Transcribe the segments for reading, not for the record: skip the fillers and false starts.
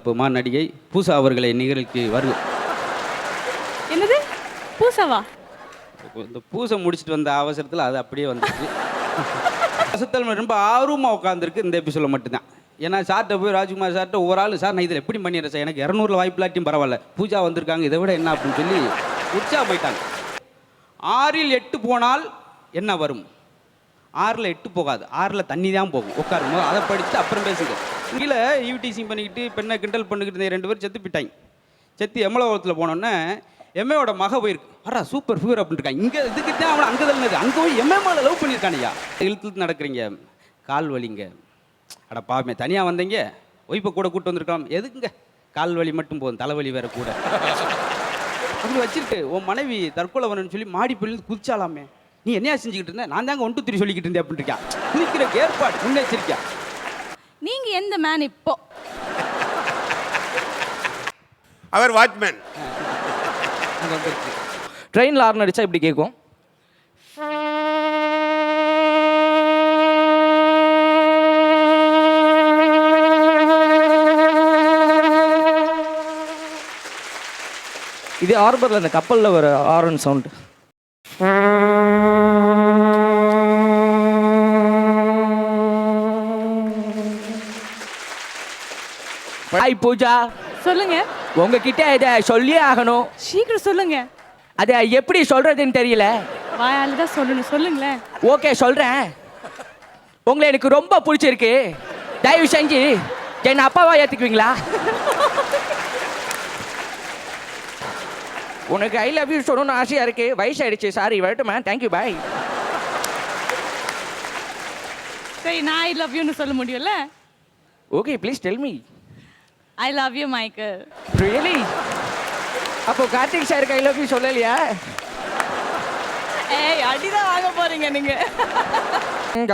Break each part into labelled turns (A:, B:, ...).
A: அற்புதமான நடிகை பூசா அவர்களை நிகழ்ச்சி வருது.
B: என்னது பூசாவா?
A: இந்த பூசை முடிச்சுட்டு வந்த அவசரத்தில் அது அப்படியே வந்துச்சு. அசத்தல் ரொம்ப ஆர்வமாக உட்காந்துருக்கு இந்த எபிசோட மட்டும்தான். ஏன்னா சார்ட்ட போய் ராஜ்குமார் சார்ட்ட ஒவ்வொரு ஆள் சார் நான் இதில் எப்படி பண்ணிடுறேன் சார், எனக்கு 200 வாய்ப்பில்லாட்டியும் பரவாயில்ல, பூஜா வந்திருக்காங்க இதை விட என்ன அப்படின்னு சொல்லி உற்சாகம் போயிட்டாங்க. 6ல் 8 போனால் என்ன வரும்? 6ல் 8 போகாது, 6ல் தண்ணி தான் போகும். உட்காருங்க, அதை படிச்சுட்டு அப்புறம் பேசுங்க. கீழே ஈவிடிசிங் பண்ணிக்கிட்டு பெண்ணை கிண்டல் பண்ணிக்கிட்டு இருந்த 2 பேர் செத்து போயிட்டாங்க. செத்து எம்மலோகத்தில் போனோன்னே எம்ஏவோட மக போயிருக்கு, வரா சூப்பர் ஃபியூர் அப்படின்னு இருக்காங்க. இங்கே இதுக்கு தான் அவனை அங்கே தள்ளினது, அங்கே போய் எம்ஏ மேலே லவ் பண்ணியிருக்கானையா. இழுத்து நடக்கிறீங்க, கால் வலிங்க. அட பாவமே தனியாக வந்தீங்க, ஒய்ஃபை கூட கூப்பிட்டு வந்திருக்கலாம். எதுக்குங்க கால் வலி மட்டும் போதும், தலைவலி வேற கூட அப்படி வச்சிருக்கு. உன் மனைவி தற்கொலை வரணும்னு சொல்லி மாடி பிள்ளைந்து குதிச்சாலாமே, நீ என்னையா செஞ்சுக்கிட்டு இருந்த? நான் தாங்க 1 2 3 சொல்லிக்கிட்டு இருந்தேன் அப்படின்னு இருக்கா. குதிக்கிற ஏற்பாடு முன்னெச்சரிக்கா.
B: நீங்க எந்த மேன் இப்போ?
C: அவர் வாட்ச்மேன்.
D: ட்ரெயினில் ஹார்ன் அடித்தா இப்படி கேட்கும். இது ஹார்பரில் அந்த கப்பலில் வர ஹார்ன் சவுண்டு. பூஜா
B: சொல்லுங்க.
D: உங்ககிட்ட இதை சொல்லியே ஆகணும்.
B: சீக்கிரம் சொல்லுங்க.
D: அதை எப்படி சொல்றதுன்னு தெரியல.
B: வாயால தான் சொல்லணும், சொல்லுங்களேன்.
D: ஓகே சொல்றேன். உங்களை எனக்கு ரொம்ப பிடிச்சிருக்கு. தயவு செஞ்சு என்ன அப்பாவா ஏத்துக்குவீங்களா? உனக்கு ஐ லவ் யூ சொல்லணும்னு ஆசையா இருக்கு. வயசாயிடுச்சு, சாரி, வரட்டுமா? Thank you, bye.
B: சரி, நான் ஐ லவ் யூன்னு சொல்ல முடியும்ல?
D: Okay, please tell me.
B: I love you Michael.
D: Really? அப்போ கார்த்திக் சாருக்கு ஐ லவ் யூ சொல்லலையா?
B: ஏய், அடிதான் வாங்க போறீங்க நீங்க.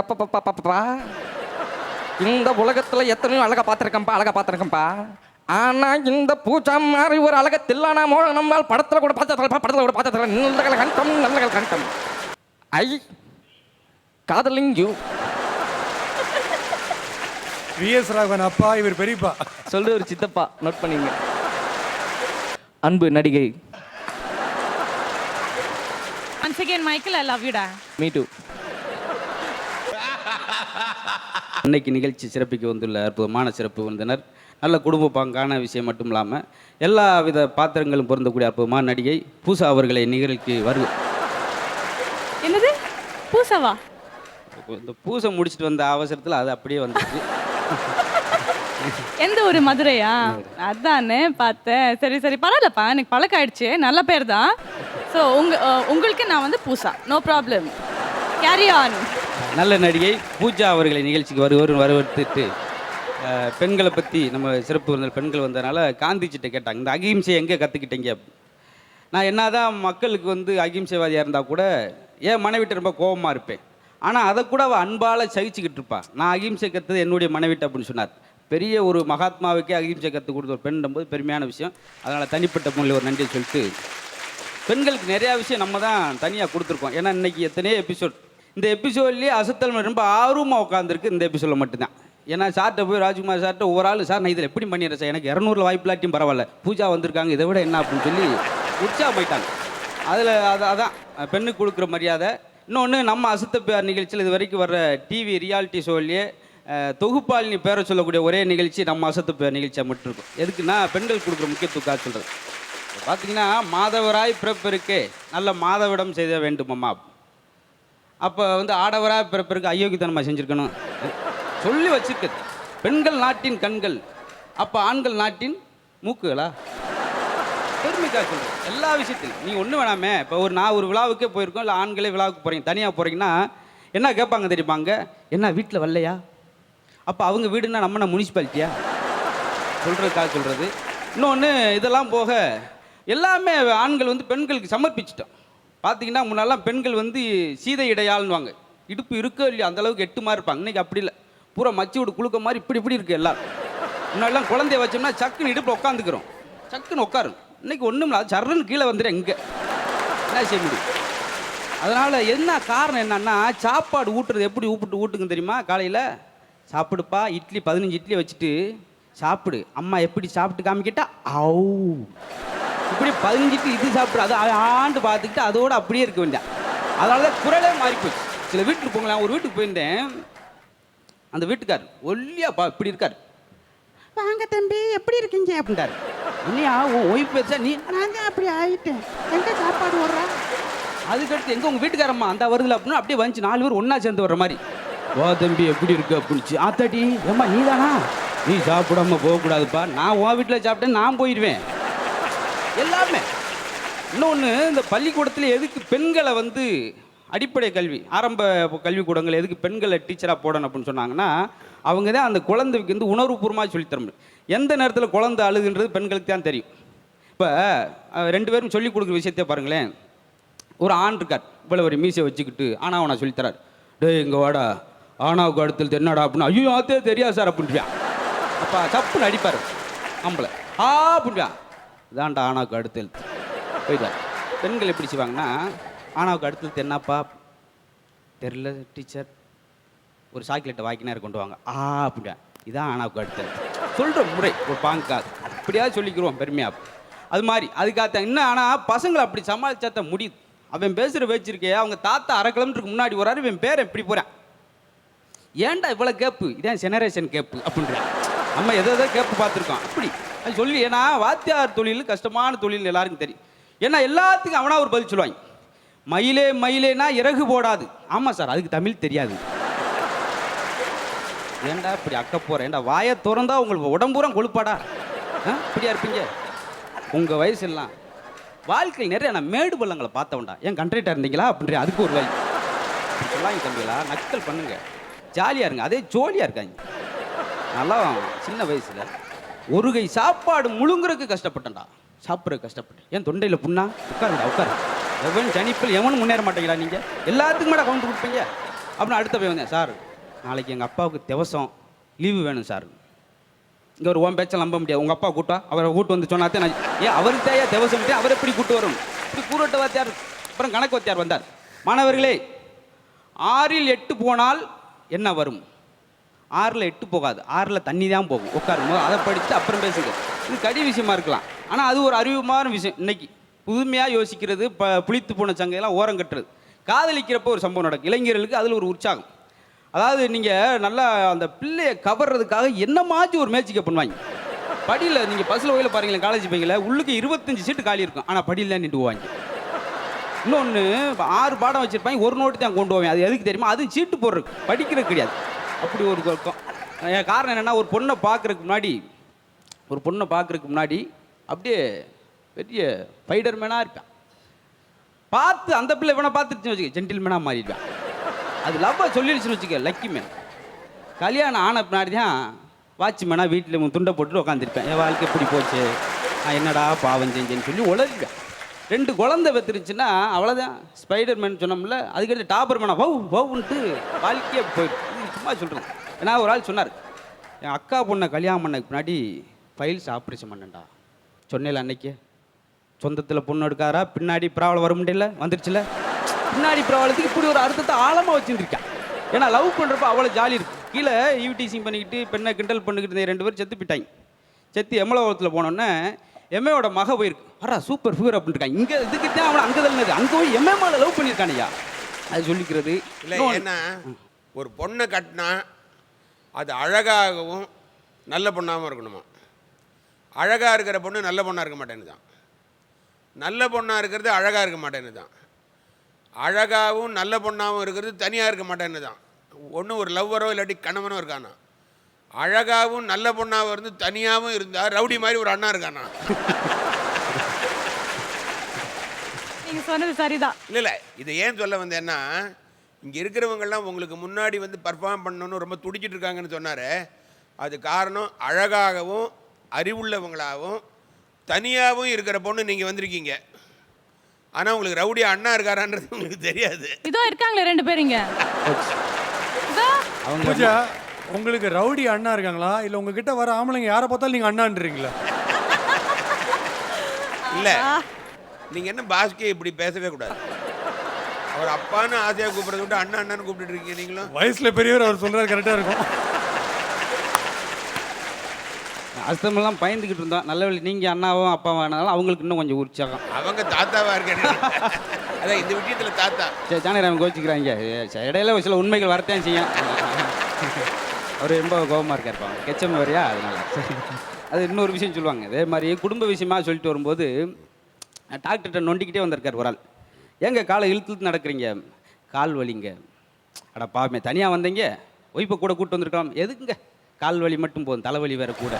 D: அப்பப்பா, இந்த உலகத்துல எத்தனையோ அழகா பார்த்துருக்கேன்ப்பா. ஆனா இந்த பூஜா மாதிரி ஒரு அழகத்தில் நான் நம்மால் படத்துல கூட பார்த்ததில்ல. நல்ல கண்டம். ஐ காதலிங் யூ.
E: விஎஸ் ராகவன் அப்பா, இவர் பெரியப்பா.
D: சொல்லு ஒரு சித்தப்பா, நோட் பண்ணீங்க. அன்பு நடிகை.
B: Once again Michael, I love you டா.
D: Me too.
A: இன்னைக்கு நிகழ்ச்சி சிறப்பிக்க வந்துள்ள அற்புதமான சிறப்பு விருந்தினர், நல்ல குடும்ப பாங்கான விஷயம் மட்டும் இல்லாமல் எல்லா வித பாத்திரங்களும் பொருந்தக்கூடிய அற்புதமான நடிகை பூசா அவர்களை நிகழ்ச்சி வருது.
B: என்னது பூசாவா?
A: இந்த பூசை முடிச்சுட்டு வந்த அவசரத்தில் அது அப்படியே வந்துச்சு.
B: எந்த ஒரு மதுரையா? அதானே பார்த்தேன். சரி சரி, பரவாயில்லப்பா, எனக்கு பழக்கம் ஆயிடுச்சு. நல்ல பேர் தான். ஸோ உங்களுக்கு நான் வந்து பூசா, நோ ப்ராப்ளம், கேரி ஆன்.
A: நல்ல நடிகை பூஜா அவர்களை நிகழ்ச்சிக்கு வரவேற்றுட்டு பெண்களை பற்றி நம்ம சிறப்பு விருந்தினர் பெண்கள் வந்ததுனால காந்திஜிட்ட கேட்டாங்க, இந்த அகிம்சை எங்கே கற்றுக்கிட்டீங்க? நான் என்னதான் மக்களுக்கு வந்து அகிம்சைவாதியாக இருந்தால் கூட என் மனைவிட்ட ரொம்ப கோபமாக இருப்பேன். ஆனால் அதை கூட அவள் அன்பால் சகிச்சுக்கிட்டு இருப்பாள். நான் அகிம்சை கற்றுது என்னுடைய மனைவிட்ட அப்படின்னு சொன்னார். பெரிய ஒரு மகாத்மாவுக்கே அகிம்சை கற்றுக் கொடுத்த ஒரு பெண் போது பெருமையான விஷயம். அதனால் தனிப்பட்ட முறையில் ஒரு நன்றியை சொல்லிட்டு, பெண்களுக்கு நிறையா விஷயம் நம்ம தான் தனியாக கொடுத்துருக்கோம். ஏன்னா இன்றைக்கி எத்தனையோ எபிசோட், இந்த எபிசோட்லேயே அசத்தல் ரொம்ப ஆர்வமாக உட்காந்துருக்கு இந்த எபிசோடில் மட்டும்தான். ஏன்னா சார்ட்ட போய் ராஜ்குமார் சார்ட்ட ஒவ்வொரு ஆள் சார் நான் இதில் எப்படி பண்ணிடுறேன் சார், எனக்கு 200 வாய்ப்பில்லாட்டியும் பரவாயில்ல, பூஜா வந்திருக்காங்க இதை விட என்ன அப்படின்னு சொல்லி உற்சாகம் போயிட்டாங்க. அதில் அதான் பெண்ணுக்கு கொடுக்குற மரியாதை. இன்னொன்று, நம்ம அசத்தல் நிகழ்ச்சியில் இது வரைக்கும் வர்ற டிவி ரியாலிட்டி ஷோவிலேயே தொகுப்பாளினி பேரை சொல்லக்கூடிய ஒரே நிகழ்ச்சி நம்ம அசத்தல் நிகழ்ச்சியாக மட்டும் இருக்கும். எதுக்குன்னா பெண்கள் கொடுக்குற முக்கியத்துவக்காக சொல்கிறது. பார்த்தீங்கன்னா மாதவராய் பிறப்பிற்கு நல்ல மாதவிடம் செய்த வேண்டுமம்மா. அப்போ வந்து ஆடவராய் பிறப்பிற்கு அயோக்கியத்தனமாக செஞ்சுருக்கணும் சொல்லி வச்சுருக்குது. பெண்கள் நாட்டின் கண்கள், அப்போ ஆண்கள் நாட்டின் மூக்குகளா? பெருமைக்காக சொல்கிறேன். எல்லா விஷயத்திலும் நீ ஒன்றும் வேணாமே. இப்போ நான் ஒரு விழாவுக்கே போயிருக்கோம், இல்லை ஆண்களே விழாவுக்கு போகிறீங்க, தனியாக போகிறீங்கன்னா என்ன கேட்பாங்க தெரியுமாங்க? என்ன வீட்டில் வரலையா? அப்போ அவங்க வீடுன்னா நம்ம முனிசிபாலிட்டியா? சொல்கிறதுக்காக சொல்கிறது. இன்னொன்று, இதெல்லாம் போக எல்லாமே ஆண்கள் வந்து பெண்களுக்கு சமர்ப்பிச்சிட்டோம். பார்த்தீங்கன்னா முன்னாலாம் பெண்கள் வந்து சீதை இடையாள்னுவாங்க, இடுப்பு இருக்கோ இல்லையா அந்தளவுக்கு 8 மாதிரி இருப்பாங்க. இன்றைக்கி அப்படி இல்லை, பூரா மச்சி விடு குழுக்க மாதிரி இப்படி இருக்குது எல்லோரும். முன்னாடிலாம் குழந்தைய வச்சோம்னா சக்குன்னு இடுப்பில் உட்காந்துக்கிறோம், சக்குன்னு உட்காரும். இன்றைக்கி ஒன்றும் இல்லை, சர்றன்னு கீழே வந்துடும். இங்கே என்ன செய்ய முடியும்? அதனால் என்ன காரணம் என்னன்னா, சாப்பாடு ஊட்டுறது எப்படி ஊட்டுங்க தெரியுமா? காலையில் சாப்பிடுப்பா, இட்லி 15 இட்லி வச்சுட்டு சாப்பிடு. அம்மா எப்படி சாப்பிட்டு காமிக்கிட்டா ஆவ் இப்படி பதிஞ்சிட்டு இது சாப்பிடு, அது ஆண்டு பார்த்துக்கிட்டு அதோடு அப்படியே இருக்க வேண்டிய. அதனால தான் குரலே மாறி போச்சு. சில வீட்டுக்கு போங்களேன், ஒரு வீட்டுக்கு போயிருந்தேன். அந்த வீட்டுக்கார் ஒல்லியாப்பா இப்படி இருக்கார். வாங்க தம்பி எப்படி இருக்கீங்க அப்படின்ட்டார். இல்லையா உன் ஒய்ஃப் பேச நீ நான் தான் அப்படி ஆகிட்டேன், எங்கே சாப்பாடு ஓடுறா. அதுக்கடுத்து எங்கே உங்கள் வீட்டுக்காரம்மா அந்த வருதுல அப்படின்னு அப்படியே வந்துச்சு. 4 பேர் ஒன்றா சேர்ந்து வர்ற மாதிரி. வா தம்பி எப்படி இருக்கு அப்படின்ச்சு. ஆத்தாட்டி ஏம்மா நீ தானா, நீ சாப்பிடாம போகக்கூடாதுப்பா, நான் உன் வீட்டில் சாப்பிட்டேன் நான் போயிடுவேன். எல்லாமே. இன்னொன்று, இந்த பள்ளிக்கூடத்தில் எதுக்கு பெண்களை வந்து அடிப்படை கல்வி ஆரம்ப கல்விக்கூடங்கள் எதுக்கு பெண்களை டீச்சராக போடணும் அப்படின்னு சொன்னாங்கன்னா, அவங்க தான் அந்த குழந்தைக்கு வந்து உணர்வுபூர்வமாக சொல்லித்தர முடியும். எந்த நேரத்தில் குழந்தை அழுதுன்றது பெண்களுக்கு தான் தெரியும். இப்போ 2 பேரும் சொல்லிக் கொடுக்குற விஷயத்தை பாருங்களேன். ஒரு ஆண் இருக்கார், இவ்வளோ ஒரு மீசை வச்சுக்கிட்டு ஆனாவை நான் சொல்லித்தரார். டேய் இங்கே வாடா, ஆனாவுக்கு அடுத்தது என்னடா அப்படின்னு. ஐயோ ஆத்தே தெரியாது சார் அப்படின்றான். அப்போ சப்புன்னு அடிப்பார் ஆம்பளை. அப்படின்றான். இதான்டா ஆனாவுக்கு அடுத்தது போயிட்டார். பெண்கள் எப்படி செய்வாங்கன்னா, ஆனாவுக்கு அடுத்தது என்னப்பா தெரில டீச்சர், ஒரு சாக்லேட்டை வாய்க்கினார் கொண்டு வாங்க அப்படின்றான். இதான் ஆனாவுக்கு அடுத்தது சொல்கிற முறை. ஒரு பாங்காது அப்படியாவது சொல்லிக்கிறோம் பெருமையாக. அது மாதிரி அதுக்காக இன்னும். ஆனால் பசங்களை அப்படி சமாளிச்சாத்த முடியுது. அவன் பேசுகிற வச்சிருக்கே, அவங்க தாத்தா 1/2 கிலோமீட்டருக்கு முன்னாடி வராரு, இவன் பேர் எப்படி போகிறான். ஏன்டா இவ்வளோ கேப்பு, இதான் ஜெனரேஷன் கேப்பு அப்படின்றான். நம்ம எதோ கேப்பு பார்த்துருக்கோம் அப்படி அது சொல்லி. ஏன்னா வாத்தியார் தொழில் கஷ்டமான தொழில் எல்லாருக்கும் தெரியும். ஏன்னா எல்லாத்துக்கும் அவனா ஒரு பதில் சொல்லுவாங்க. மயிலே மயிலேனா இறகு போடாது. ஆமாம் சார், அதுக்கு தமிழ் தெரியாது. ஏண்டா இப்படி அக்க போகிறேன், ஏண்டா வாயை திறந்தா உங்களுக்கு உடம்பூரம் கொழுப்பாடா, இப்படியா இருப்பீங்க. உங்கள் வயசுலாம் வாழ்க்கையில் நிறைய நான் மேடு பள்ளங்களை பார்த்தவன்டா. ஏன் கண்ட்ரேட்டாக இருந்தீங்களா அப்படின்ற அதுக்கு ஒரு வழி சொல்லாங்க தம்பிங்களா. நக்கல் பண்ணுங்க, ஜாலியாக இருங்க, அதே ஜோலியாக இருக்காங்க. நல்லா சின்ன வயசில் ஒரு கை சாப்பாடு முழுங்குறதுக்கு கஷ்டப்பட்டேன்டா, சாப்பிட்ற கஷ்டப்பட்டேன். ஏன் தொண்டையில் புண்ணா, உட்காருடா உட்காரு, எவன் ஜனிப்பில் எவனும் முன்னேற மாட்டேங்கிறா, நீங்கள் எல்லாத்துக்கும் மேடம் கவுண்ட் கொடுப்பீங்க அப்படின்னு. அடுத்த போய் வந்தேன், சார் நாளைக்கு எங்கள் அப்பாவுக்கு திவசம் லீவு வேணும் சார். இங்கே ஒரு ஓம் பேச்சல் நம்ப முடியாது, உங்கள் அப்பா கூட்டா அவரை கூட்டு வந்து சொன்னாத்தே நான் ஏன் அவருக்கு தேவையா திவசம், அவர் எப்படி கூட்டு வரும் இப்படி கூறட்ட வாத்தியார். அப்புறம் கணக்கு வாத்தியார் வந்தார். மாணவர்களே, 6ல் 8 போனால் என்ன வரும்? 6ல் 8 போகாது, 6ல் தண்ணி தான் போகும். உட்காருங்க, அதை படிச்சுட்டு அப்புறம் பேசுங்க. இது கடி விஷயமா இருக்கலாம், ஆனால் அது ஒரு அறிவுமான விஷயம். இன்னைக்கு புதுமையாக யோசிக்கிறது, புளித்து போன சங்கையெல்லாம் ஓரம் கட்டுறது. காதலிக்கிறப்போ ஒரு சம்பவம் நடக்கும் இளைஞர்களுக்கு, அதில் ஒரு உற்சாகம். அதாவது நீங்கள் நல்லா அந்த பிள்ளையை கவர்றதுக்காக என்னமாச்சும் ஒரு மேட்சிக்கை பண்ணுவாங்க. படியில் நீங்கள் பஸ்ஸில் போயில பாருங்களேன், காலேஜ் பையங்கள உள்ளுக்கு 25 சீட்டு காலி இருக்கும், ஆனால் படியில் தான் நின்றுவாங்க. இன்னொன்று, 6 பாடம் வச்சுருப்பாங்க, ஒரு நோட்டு தான் கொண்டு போவேன். அது எதுக்கு தெரியுமா? அது சீட்டு போடுறது, படிக்கிறது கிடையாது. அப்படி ஒரு காரணம் என்னென்னா, ஒரு பொண்ணை பார்க்குறதுக்கு முன்னாடி அப்படியே பெரிய ஃபைடர் மேனாக இருப்பேன். பார்த்து அந்த பிள்ளை இவனை பார்த்துருச்சுன்னு வச்சுக்க, ஜென்டில்மேனாக மாறிடுவேன். அது லவ்வாக சொல்லிடுச்சுன்னு வச்சுக்க, லக்கி மேன். கல்யாணம் ஆன பின்னாடி தான் வாட்ச்மேனாக வீட்டில் துண்டை போட்டுட்டு உட்காந்துருப்பேன். என் வாழ்க்கை எப்படி போச்சு, நான் என்னடா பாவம் செஞ்சேன்னு சொல்லி உளறிடுவேன். 2 குழந்தை பெற்றுருச்சுன்னா அவ்வளோதான், ஸ்பைடர் மேன் சொன்னோம்ல, அதுக்கடுத்து டாப்பர் மேனா வவுன்ட்டு வாழ்க்கையே போயிடும். சும்மா சொல்கிறேன். ஏன்னா ஒரு ஆள் சொன்னார், என் அக்கா பொண்ணை கல்யாணம் பண்ணக்கு முன்னாடி ஃபைல்ஸ் ஆப்ரேஷன் பண்ணேன்டா சொன்னேன் அன்னைக்கு. சொந்தத்தில் பொண்ணு எடுக்காரா, பின்னாடி ப்ராப்ளம் வர முடியல, வந்துருச்சுல. பின்னாடி ப்ராப்ளத்துக்கு இப்படி ஒரு அர்த்தத்தை ஆழமாக வச்சுட்டு இருக்கேன். ஏன்னா லவ் பண்ணுறப்ப அவ்வளோ ஜாலி இருக்கு. கீழே ஈவ்டீசிங் பண்ணிக்கிட்டு பெண்ணை கிண்டல் பண்ணிக்கிட்டு 2 பேர் செத்து போயிட்டாங்க. செத்து எம்மலோகத்தில் போனோன்னே எம்ஏவோட மக போயிருக்கு, வரா சூப்பர் ஃபிகர் அப்படின்னு இருக்காங்க. இங்கே இதுக்கு தான் அவனை அங்கே தள்ளினது, அங்கே போய் எம்ஏ மேலே லவ் பண்ணியிருக்கானையா, அது சொல்லிக்கிறது
C: இல்லை. ஏன்னா ஒரு பொண்ணை கட்டினா அது அழகாகவும் நல்ல பொண்ணாகவும் இருக்கணுமா. அழகாக இருக்கிற பொண்ணு நல்ல பொண்ணாக இருக்க மாட்டேன்னு தான், நல்ல பொண்ணாக இருக்கிறது அழகாக இருக்க மாட்டேன்னு தான், அழகாகவும் நல்ல பொண்ணாகவும் இருக்கிறது தனியாக இருக்க மாட்டேன்னு தான். ஒன்று ஒரு லவ்வரோ இல்லாட்டி கணவனோ இருக்கானா. அழகாகவும் நல்ல பொண்ணாகவும் இருந்து தனியாகவும் இருந்தால் ரவுடி மாதிரி ஒரு அண்ணா இருக்கானா.
B: நீங்க சொன்னது சரிதான்.
C: இல்லை இதை ஏன் சொல்ல வந்தேன்னா, இங்கே இருக்கிறவங்கெல்லாம் உங்களுக்கு முன்னாடி வந்து பர்ஃபார்ம் பண்ணணும்னு ரொம்ப துடிச்சிட்டு இருக்காங்கன்னு சொன்னார். அது காரணம், அழகாகவும் அறிவுள்ளவங்களாகவும் தனியாகவும் இருக்கிற பொண்ணு நீங்கள் வந்திருக்கீங்க. ஆனால் உங்களுக்கு ரவுடி அண்ணா இருக்காரான்றது உங்களுக்கு தெரியாது.
B: இதோ இருக்காங்களே 2 பேர் இங்க.
E: பூஜா, உங்களுக்கு ரவுடி அண்ணா இருக்காங்களா, இல்லை உங்ககிட்ட வர ஆம்பளைங்க யாரை பார்த்தாலும் நீங்கள் அண்ணான்றீங்களா?
C: இல்லை, நீங்கள் என்ன பாஸ்கே இப்படி பேசவே கூடாது. அவர் அப்பான்னு ஆசையாக கூப்பிட்றத விட்டு அண்ணா அண்ணான்னு கூப்பிட்டு இருக்கீங்க. நீங்களும்
E: வயசில் பெரியவர், அவர் சொல்கிறார் கரெக்டாக இருக்கும்.
A: அஸ்தமெல்லாம் பயந்துக்கிட்டு இருந்தோம். நல்ல வேளை நீங்கள் அண்ணாவும் அப்பாவானாலும் அவங்களுக்கு இன்னும் கொஞ்சம் உற்சாகம்.
C: அவங்க தாத்தாவா இருக்காரு. அதான் இந்த விஷயத்தில் தாத்தா.
A: சரி, ஜானகிராமன் கோச்சிக்கிறாங்க. இடையில ஒரு சில உண்மைகள் வரத்தான் செய்யும். அவர் ரொம்ப கோபமாக இருக்கார் பாவம். கெச்சம் வரையா அதனால. அது இன்னொரு விஷயம் சொல்லுவாங்க. அதே மாதிரி குடும்ப விஷயமா சொல்லிட்டு வரும்போது டாக்டர்கிட்ட நொண்டிக்கிட்டே வந்திருக்கார் ஒரு ஆள். ஏங்க காலை இழுத்து நடக்கிறீங்க? கால் வலிங்க. அட பாவமே, தனியாக வந்தீங்க, ஒய்ஃபை கூட கூப்பிட்டு வந்திருக்கலாம். எதுக்குங்க? கால் வலி மட்டும் போதும், தலைவலி வேற கூட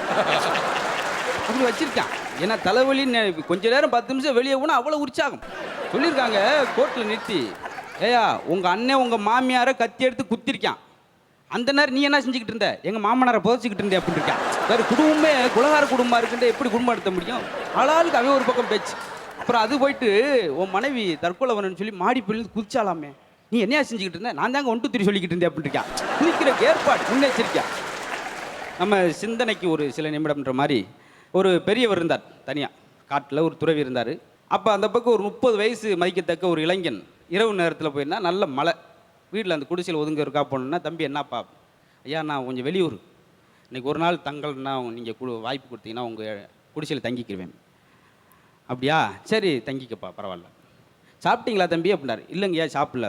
A: அப்படி வச்சிருக்கான். ஏன்னா தலைவலின்னு கொஞ்ச நேரம் 10 நிமிஷம் வெளியே போனால் அவ்வளோ உற்சாகம். சொல்லியிருக்காங்க கோர்ட்டில் நிறுத்தி, ஏயா உங்கள் அண்ணன் உங்கள் மாமியாரை கத்தி எடுத்து குத்திருக்கான், அந்த நேரம் நீ என்ன செஞ்சுக்கிட்டு இருந்த? எங்கள் மாமனாரை புதைச்சிக்கிட்டு இருந்தே அப்படின்னு இருக்கான். வேறு குடும்பமே குலகார குடும்பமாக இருக்குன்ற எப்படி குடும்பம் நடத்த முடியும்? ஆளாளுக்கு அவன் ஒரு பக்கம் பேச்சு. அப்புறம் அது போயிட்டு உன் மனைவி தற்கொலை வரணும்னு சொல்லி மாடிப்பள்ளியில் குதிச்சாலாமே, நீ என்னையா செஞ்சுக்கிட்டு இருந்த? நான் தாங்க 1 2 3 சொல்லிக்கிட்டு இருந்தேன் அப்படின்னு இருக்கான். குதிக்கிற ஏற்பாடு முன்னெச்சரிக்கா. நம்ம சிந்தனைக்கு ஒரு சில நிமிடம்ன்ற மாதிரி ஒரு பெரியவர் இருந்தார், தனியாக காட்டில் ஒரு துறவி இருந்தார். அப்போ அந்த பக்கம் ஒரு 30 வயசு மதிக்கத்தக்க ஒரு இளைஞன் இரவு நேரத்தில் போயிருந்தா, நல்ல மழை. வீட்டில் அந்த குடிசையில் ஒதுங்க இருக்கா போனோன்னா, தம்பி என்னப்பா? ஐயா நான் கொஞ்சம் வெளியூர், இன்றைக்கி ஒரு நாள் தங்கல்னா நீங்கள் வாய்ப்பு கொடுத்தீங்கன்னா உங்கள் குடிசையில் தங்கிக்குவேன். அப்படியா, சரி தங்கிக்கப்பா, பரவாயில்ல. சாப்பிட்டீங்களா தம்பி அப்படின்னாரு. இல்லைங்கய்யா சாப்பிடல.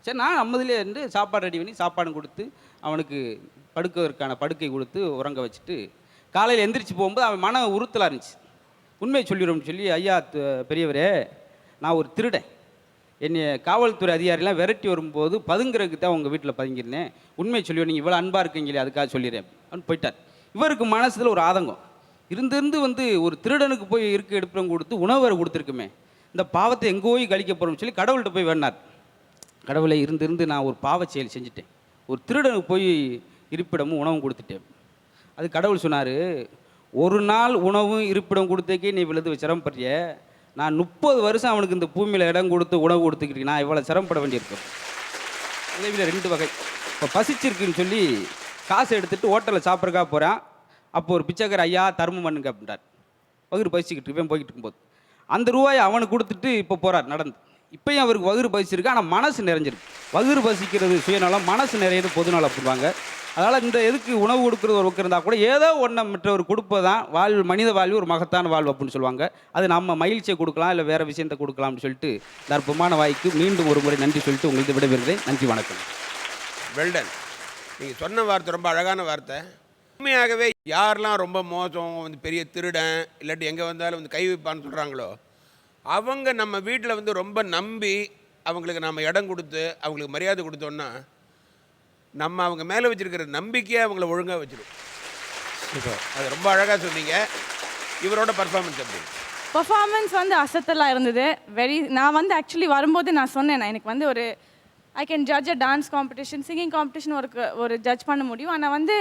A: சரி, நான் நம்மதுலேயே இருந்து சாப்பாடு ரெடி பண்ணி சாப்பாடு கொடுத்து அவனுக்கு படுக்கிறதுக்கான படுக்கை கொடுத்து உறங்க வச்சுட்டு காலையில் எந்திரிச்சு போகும்போது அவன் மன உறுத்தலாக இருந்துச்சு. உண்மையை சொல்லிடும்னு சொல்லி, ஐயா பெரியவரே நான் ஒரு திருடன், என்னை காவல்துறை அதிகாரிலாம் விரட்டி வரும்போது பதுங்கிறதுக்கு தான் உங்கள் வீட்டில் பதுங்கிருந்தேன், உண்மையை சொல்லிடுவோம், நீங்கள் இவ்வளோ அன்பாக இருக்கீங்களே அதுக்காக சொல்லிடுறேன் அப்படின்னு போயிட்டார். இவருக்கு மனசில் ஒரு ஆதங்கம் இருந்து ஒரு திருடனுக்கு போய் இருக்க எடுப்புறம் கொடுத்து உணவரை கொடுத்துருக்குமே, இந்த பாவத்தை எங்கே போய் கழிக்க போகிறோம்னு சொல்லி கடவுள்கிட்ட போய் வேணார். கடவுளை இருந்து நான் ஒரு பாவ செயல் செஞ்சுட்டேன், ஒரு திருடனுக்கு போய் இருப்பிடமும் உணவும் கொடுத்துட்டேன். அது கடவுள் சொன்னார், ஒரு நாள் உணவும் இருப்பிடம் கொடுத்தக்கே நீ விழுந்து சிரமப்படுறிய, நான் 30 வருஷம் அவனுக்கு இந்த பூமியில் இடம் கொடுத்து உணவு கொடுத்துக்கிட்டு நான் இவ்வளோ சிரமப்பட வேண்டியிருக்கும். உதவியில் 2 வகை. இப்போ பசிச்சிருக்குன்னு சொல்லி காசை எடுத்துகிட்டு ஹோட்டலில் சாப்பிட்றக்கா போகிறான். அப்போ ஒரு பிச்சைக்கார, ஐயா தர்மம் பண்ணுங்க அப்படின்றார். வகுறு பசிச்சுக்கிட்டு இருக்கேன் போய்கிட்டு இருக்கும்போது அந்த ரூபாயை அவனுக்கு கொடுத்துட்டு இப்போ போகிறார் நடந்து. இப்போயும் அவருக்கு வகுறு பசிச்சிருக்கு, ஆனால் மனசு நிறைஞ்சிருக்கு. வகுறு பசிக்கிறது சுயநலம், மனசு நிறையிறது பொதுநலம் அப்படின்வாங்க. அதனால் இந்த எதுக்கு உணவு கொடுக்குறது ஒரு பக்கம் இருந்தால் கூட ஏதோ ஒன்றை மற்றவர் கொடுப்பதான் வாழ்வு, மனித வாழ்வு ஒரு மகத்தான வாழ்வு அப்படின்னு சொல்லுவாங்க. அது நம்ம மகிழ்ச்சியை கொடுக்கலாம், இல்லை வேறு விஷயத்தை கொடுக்கலாம்னு சொல்லிட்டு இந்த அற்புதமான வாய்க்கு மீண்டும் ஒரு முறை நன்றி சொல்லிட்டு உங்களுக்கு விடைபெறுகிறேன். நன்றி, வணக்கம்.
C: வெல்டன். நீங்கள் சொன்ன வார்த்தை ரொம்ப அழகான வார்த்தை. உண்மையாகவே யாரெல்லாம் ரொம்ப மோசம், வந்து பெரிய திருடன், இல்லாட்டி எங்கே வந்தாலும் வந்து கை வைப்பான்னு சொல்கிறாங்களோ, அவங்க நம்ம வீட்டில் வந்து ரொம்ப நம்பி அவங்களுக்கு நம்ம இடம் கொடுத்து அவங்களுக்கு மரியாதை கொடுத்தோன்னா நம்ம அவங்க மேலே வச்சுருக்கிற நம்பிக்கையை அவங்கள ஒழுங்காக வச்சிடும். அது ரொம்ப அழகாக சொன்னீங்க. இவரோட பர்ஃபார்மன்ஸ் எப்படி?
B: பர்ஃபார்மன்ஸ் வந்து அசத்தலாக இருந்தது. நான் வந்து ஆக்சுவலி வரும்போது நான் சொன்னேன், எனக்கு வந்து ஒரு I can judge a dance competition, singing competition ஒரு ஜட்ஜ் பண்ண முடியும். ஆனால் வந்து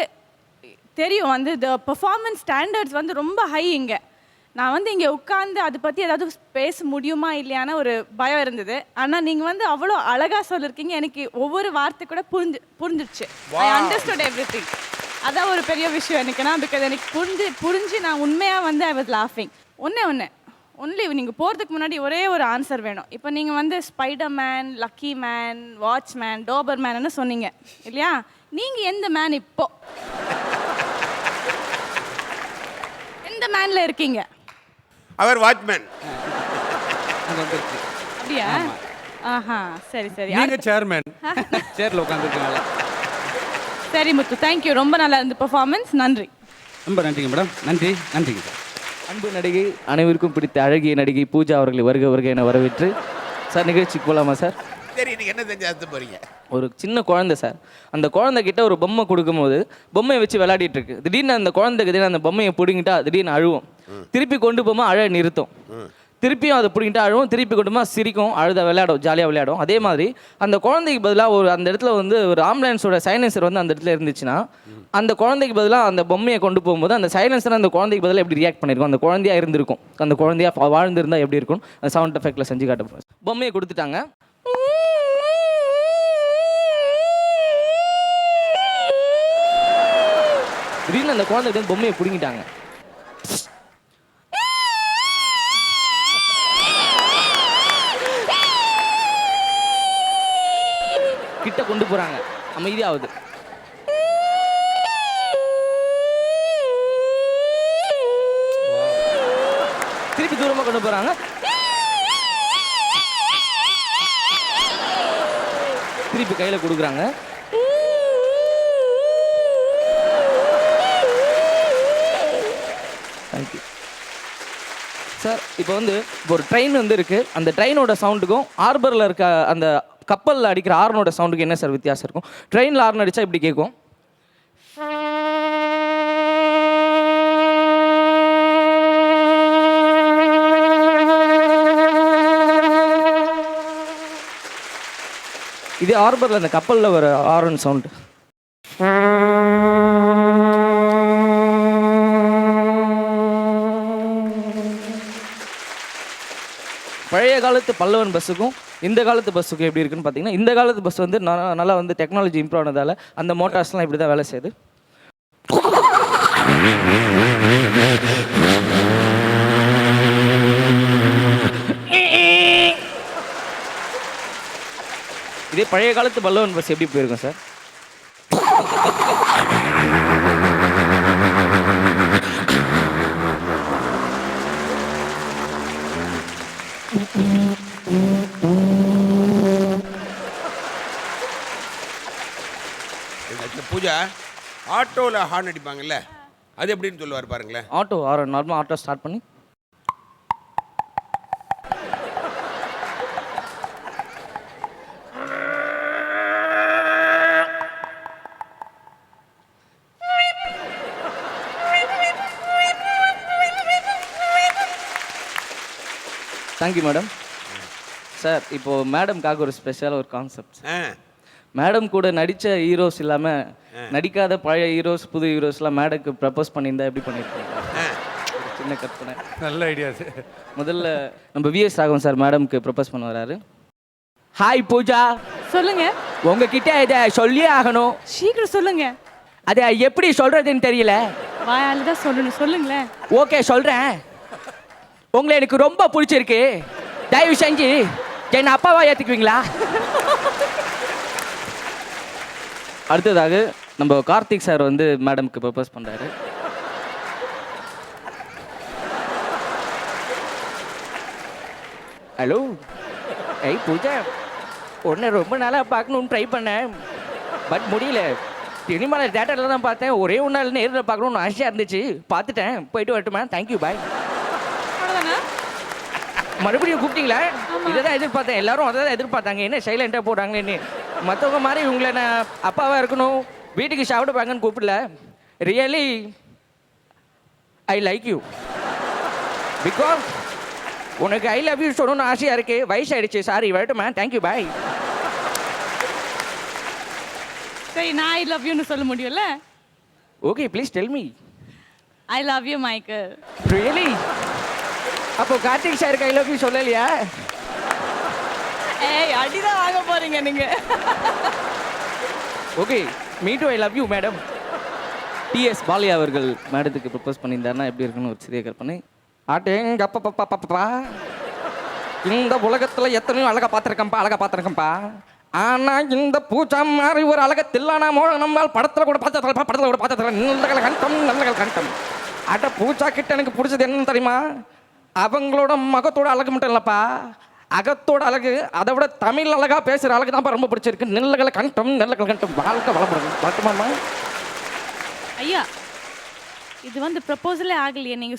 B: தெரியும் வந்து த பர்ஃபார்மன்ஸ் ஸ்டாண்டர்ட்ஸ் வந்து ரொம்ப ஹை. இங்கே நான் வந்து இங்கே உட்காந்து அதை பற்றி ஏதாவது பேச முடியுமா இல்லையான ஒரு பயம் இருந்தது. ஆனால் நீங்கள் வந்து அவ்வளோ அழகாக சொல்லியிருக்கீங்க, எனக்கு ஒவ்வொரு வார்த்தை கூட புரிஞ்சிடுச்சு. I understood everything. அதான் ஒரு பெரிய விஷயம் எனக்குன்னா, பிகாஸ் எனக்கு புரிஞ்சு நான் உண்மையாக வந்து ஐ வாஸ் லாஃபிங். ஒன்லி நீங்கள் போகிறதுக்கு முன்னாடி ஒரே ஒரு ஆன்சர் வேணும். இப்போ நீங்கள் வந்து Spider Man, lucky man, watchman, டோபர் மேன்னு சொன்னீங்க இல்லையா? நீங்கள் எந்த மேன் இப்போ எந்த மேனில் இருக்கீங்க?
C: அவர் வாட்ச்மேன்.
B: அப்படியா? ஆஹா, சரி சரி.
E: நீங்க சேர்மேன்.
A: சேர்ல உட்காந்துருக்கனால.
B: சரி முத்து, தேங்க்யூ. ரொம்ப நல்லா இருந்து பர்ஃபார்மன்ஸ். நன்றி.
A: ரொம்ப நன்றிங்க மேடம். நன்றிங்க சார்.
F: அன்பு நடிகை, அனைவருக்கும் பிடித்த அழகிய நடிகை பூஜா அவர்களை வருக என வரவேற்று சார் நிகழ்ச்சிக்கு போகலாமா சார்?
C: சரி, நீங்கள் என்ன செஞ்சு அர்த்தம் போகிறீங்க?
F: ஒரு சின்ன குழந்தை சார், அந்த குழந்தைகிட்ட ஒரு பொம்மை கொடுக்கும்போது பொம்மையை வச்சு விளையாடிட்டு இருக்கு. திடீர்னு அந்த குழந்தைக்கு திடீர்னு அந்த பொம்மையை பிடிங்கிட்டா திடீர்னு அழுவும். திருப்பி கொண்டு போமா அழ நிறுத்தும். திருப்பியும் அதை பிடிங்கிட்டு அழுவும், திருப்பி கொண்டு போமா சிரிக்கும், அழுத விளையாடும், ஜாலியாக விளையாடும். அதே மாதிரி அந்த குழந்தைக்கு பதிலாக அந்த இடத்துல வந்து ஒரு ஆம்புலன்ஸோட சைலன்சர் வந்து அந்த இடத்துல இருந்துச்சுன்னா, அந்த குழந்தைக்கு பதிலாக அந்த பொம்மையை கொண்டு போகும்போது அந்த சைலன்சர் அந்த குழந்தைக்கு பதிலாக எப்படி ரியாக்ட் பண்ணியிருக்கும், அந்த குழந்தையாக இருந்திருக்கும், அந்த குழந்தையாக வாழ்ந்துருந்தால் எப்படி இருக்கும், அந்த சவுண்ட் எஃபெக்டில் செஞ்சு காட்ட. பொம்மையை கொடுத்துட்டாங்க. திடீர்னு அந்த குழந்தைகிட்ட பொம்மையை பிடிங்கிட்டாங்க. கிட்ட கொண்டு போறாங்க, அமைதியாகுது. திருப்பி தூரமாக கொண்டு போகிறாங்க. திருப்பி கையில் கொடுக்குறாங்க. Thank you sir. இப்போ ஒரு ட்ரெயின் இருக்குது. அந்த ட்ரெயினோட சவுண்டுக்கும் ஹார்பரில் இருக்க அந்த கப்பலில் அடிக்கிற ஹார்னோட சவுண்டுக்கு என்ன சார் வித்தியாசம் இருக்கும்? ட்ரெயினில் ஹார்ன் அடித்தா இப்படி கேட்கும். இதே ஹார்பரில் அந்த கப்பலில் வர ஹார்ன் சவுண்டு. பழைய காலத்து பல்லவன் பஸ்ஸுக்கும் இந்த காலத்து பஸ்ஸுக்கும் எப்படி இருக்குன்னு பார்த்தீங்கன்னா, இந்த காலத்து பஸ் நல்லா டெக்னாலஜி இம்ப்ரூவ் ஆனதால் அந்த மோட்டார்ஸ்லாம் இப்படி தான் வேலை செய்யுது. இதே பழைய காலத்து பல்லவன் பஸ் எப்படி போயிருக்கும் சார்?
C: பூஜா ஆட்டோவில் ஹார்ன் அடிப்பாங்கல்ல, அது எப்படின்னு சொல்லுவார் பாருங்களேன்.
F: ஆட்டோ நார்மலாக ஆட்டோ ஸ்டார்ட் பண்ணி தேங்க்யூ மேடம். சார் இப்போது மேடம்காக ஒரு ஸ்பெஷலாக ஒரு கான்செப்ட். மேடம் கூட நடித்த ஹீரோஸ் இல்லாமல் நடிக்காத பழைய ஹீரோஸ் புது ஹீரோஸ்லாம் மேடம்க்கு ப்ரப்போஸ் பண்ணியிருந்தா எப்படி பண்ணியிருக்கீங்க? ஒரு சின்ன கற்பனை.
E: நல்ல ஐடியா சார்.
F: முதல்ல நம்ம விஎஸ் ராகவன் சார் மேடம்க்கு ப்ரப்போஸ் பண்ண வராரு. ஹாய் பூஜா.
B: சொல்லுங்க.
F: உங்ககிட்ட இதை சொல்லியே ஆகணும்.
B: சீக்கிரம் சொல்லுங்க.
F: அதை எப்படி சொல்கிறதுன்னு தெரியல.
B: வாயால தான் சொல்லணும். சொல்லுங்களேன்.
F: ஓகே சொல்கிறேன். உங்களை எனக்கு ரொம்ப பிடிச்சிருக்கு. தயவு செஞ்சு என்னை அப்பாவா ஏற்றுக்குவீங்களா? அடுத்ததாக நம்ம கார்த்திக் சார் மேடம்க்கு ப்ரப்போஸ் பண்ணுறாரு. ஹலோ. ஏய் பூஜா, உன்னை ரொம்ப நாளாக பார்க்கணுன்னு ட்ரை பண்ணேன், பட் முடியல. சினிமாவில் தேட்டரில் தான் பார்த்தேன். ஒரே ஒரு நாள் நேரில் பார்க்கணுன்னு ஆசையாக இருந்துச்சு. பார்த்துட்டேன். போயிட்டு வரட்டுமா? தேங்க்யூ பாய். மறுபடியும் கூப்பிட்டீங்களா? இதை தான் எதிர்பார்த்தேன். எல்லாரும் அதை தான் எதிர்பார்த்தாங்க. என்ன சைலண்டாக போடுறாங்கன்னு. மற்றவங்க மாதிரி உங்களை நான் அப்பாவாக இருக்கணும், வீட்டுக்கு சாப்பிடுப்பாங்கன்னு கூப்பிடல. Really I like you. Because உனக்கு ஐ லவ் யூ சொல்லணும்னு ஆசையாக இருக்குது. வயசாயிடுச்சு. சாரி, வரட்டுமா? Thank you bye.
B: சரி, நான் ஐ லவ் யூன்னு சொல்ல முடியும்ல?
F: Okay, please tell me.
B: I love you Michael.
F: Really? அப்போ கார்த்திக் சாருக்கு ஐ லவ் யூ சொல்லலையா?
B: ஏய், அடிதான் வாங்க போறீங்க நீங்க.
F: Okay, me too I love you madam. TS பாலியா அவர்கள் மேடத்துக்கு ப்ரப்போஸ் பண்ணியிருந்தாருன்னா எப்படி இருக்குன்னு ஒரு சிறிய கற்பனை. ஆட்டேங்கப்பா, இந்த உலகத்தில் எத்தனையோ அழகா பார்த்துருக்கேன்ப்பா. ஆனால் இந்த பூச்சா மாதிரி ஒரு அழகத்தில்லானா நம்மளால் படத்தில் கூட பார்த்ததில்ல. நல்ல கண்டம். அட பூச்சா கிட்ட எனக்கு பிடிச்சது என்னன்னு தெரியுமா? அவங்களோட முகத்தோட அழகு மட்டும் இல்லைப்பா, அகத்தோட அழகு. அதை விட தமிழ் அழகா பேசுகிற அழகு தான் ரொம்ப பிடிச்சிருக்கு. நல்ல கண்டம். வாழ்க்கை வளர்ப்புமா
B: ஐயா, இது ப்ரப்போசலே ஆகலையே. நீங்க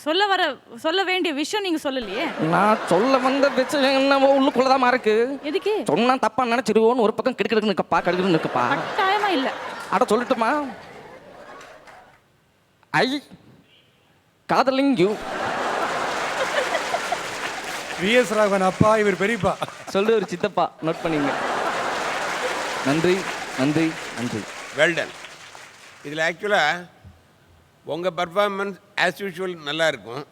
B: சொல்ல வேண்டிய விஷயம் நீங்க சொல்லலையே.
F: நான் சொல்ல வந்த விஷயம் என்ன உள்ளுக்குள்ளதாமா இருக்கு.
B: எதுக்கு
F: சொன்னா தப்பா நினைச்சிருவோன்னு ஒரு பக்கம் கெடுக்கிறதுக்கு நிற்கப்பா.
B: கட்டாயமா இல்ல.
F: அட சொல்லட்டுமா? ஐ காதலிங் யூ.
E: விஎஸ் ராகவன் அப்பா, இவர் பெரியப்பா.
F: சொல்ற ஒரு சித்தப்பா. நோட் பண்ணிங்க. நன்றி.
C: வெல்டன். இதில் ஆக்சுவலாக உங்கள் பர்ஃபார்மன்ஸ் ஆஸ் யூஷுவல் நல்லா இருக்கும்.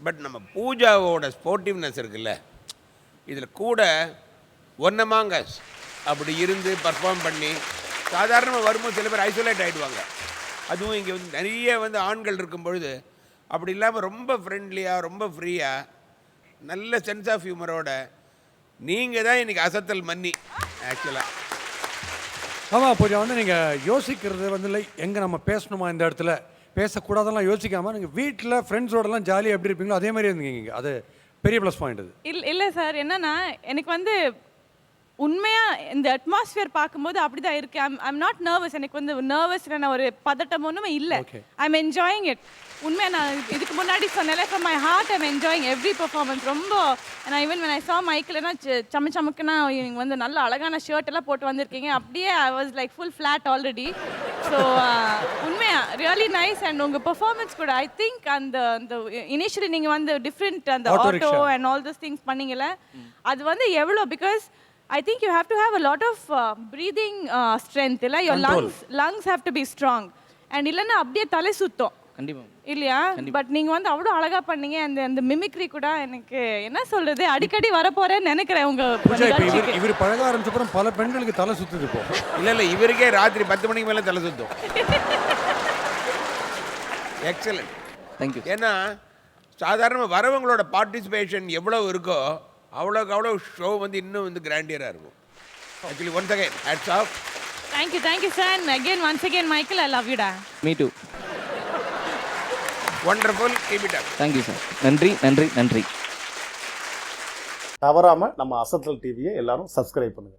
C: பட் நம்ம பூஜாவோட ஸ்போர்ட்டிவ்னஸ் இருக்குல்ல, இதில் கூட ஒன்னமாங்கஸ் அப்படி இருந்து பர்ஃபார்ம் பண்ணி சாதாரணமாக வரும்போது சில பேர் ஐசோலேட் ஆகிடுவாங்க. அதுவும் இங்கே நிறைய ஆண்கள் இருக்கும் பொழுது அப்படி இல்லாமல் ரொம்ப ஃப்ரெண்ட்லியாக, ரொம்ப ஃப்ரீயாக, நல்ல சென்ஸ் ஆஃப் ஹியூமரோட நீங்கள் தான் இன்றைக்கி அசத்தல் மன்னி ஆக்சுவலாக.
E: ஆமாம் பூஜா, நீங்கள் யோசிக்கிறது இல்லை எங்கே நம்ம பேசணுமா இந்த இடத்துல, பேசக்கூடாதெல்லாம் யோசிக்காமல் நீங்கள் வீட்டில் ஃப்ரெண்ட்ஸோடலாம் ஜாலியாக எப்படி இருப்பீங்களோ அதே மாதிரி இருந்தீங்க. அது பெரிய ப்ளஸ் பாயிண்ட் அது.
B: இல்லை சார், என்னன்னா எனக்கு வந்து உண்மையாக இந்த அட்மாஸ்ஃபியர் பார்க்கும்போது அப்படி தான் இருக்கு. I'm not nervous. எனக்கு வந்து நர்வஸ்க்கான ஒரு பதட்டம் ஒன்றுமே இல்லை. I'm enjoying it. உண்மையாக நான் இதுக்கு முன்னாடி சொன்னேன், from my heart I'm enjoying every performance. ரொம்ப நான் ஈவன் when I saw மைக்கிள்னா சமக்குன்னா நீங்கள் வந்து நல்ல அழகான ஷர்ட் எல்லாம் போட்டு வந்திருக்கீங்க. அப்படியே I was like full flat already. So உண்மையாக ரியலி நைஸ். அண்ட் உங்கள் பெர்ஃபார்மன்ஸ் கூட ஐ திங்க் அந்த அந்த இனிஷியலி நீங்கள் வந்து டிஃப்ரெண்ட் அந்த auto and all this things பண்ணீங்கல்ல, அது வந்து எவ்வளோ, because I think you have to have a lot of breathing strength. Illa your lungs have to be strong. And illana அப்படியே தலை சுத்தம்
F: கண்டிப்பா
B: இல்லையா? பட் நீங்க வந்து அவ்வளோ அழகா பண்ணீங்க. அந்த அந்த மிமிக்ரி கூட எனக்கு என்ன சொல்றது, அடிக்கடி வர போறேன்னு நினைக்கிறேன் உங்க நிகழ்ச்சிக்கு.
E: இவர் பழக ஆரம்பிச்சப்பறம் பல பெண்களுக்கு தலை சுத்துது இப்போ.
C: இல்லை இவருக்கே ராத்திரி 10 மணிக்கு மேலே தலை சுத்தும். Excellent,
F: thank you.
C: ஏன்னா சாதாரண வரவங்களோட பார்ட்டிசிபேஷன் எவ்வளோ இருக்கோ அவ்வளோக்கு அவ்வளோ ஷோ வந்து இன்னும் வந்து கிராண்டியராக இருக்கும். Actually once again hats off.
B: Thank you sir. And again once again Michael, I love you டா.
F: Me too.
C: Wonderful, keep it up.
F: Thank you sir. நன்றி நன்றி நன்றி.
G: தவறாம நம்ம அசத்தல் டிவியை எல்லாரும் சப்ஸ்கிரைப் பண்ணுங்க.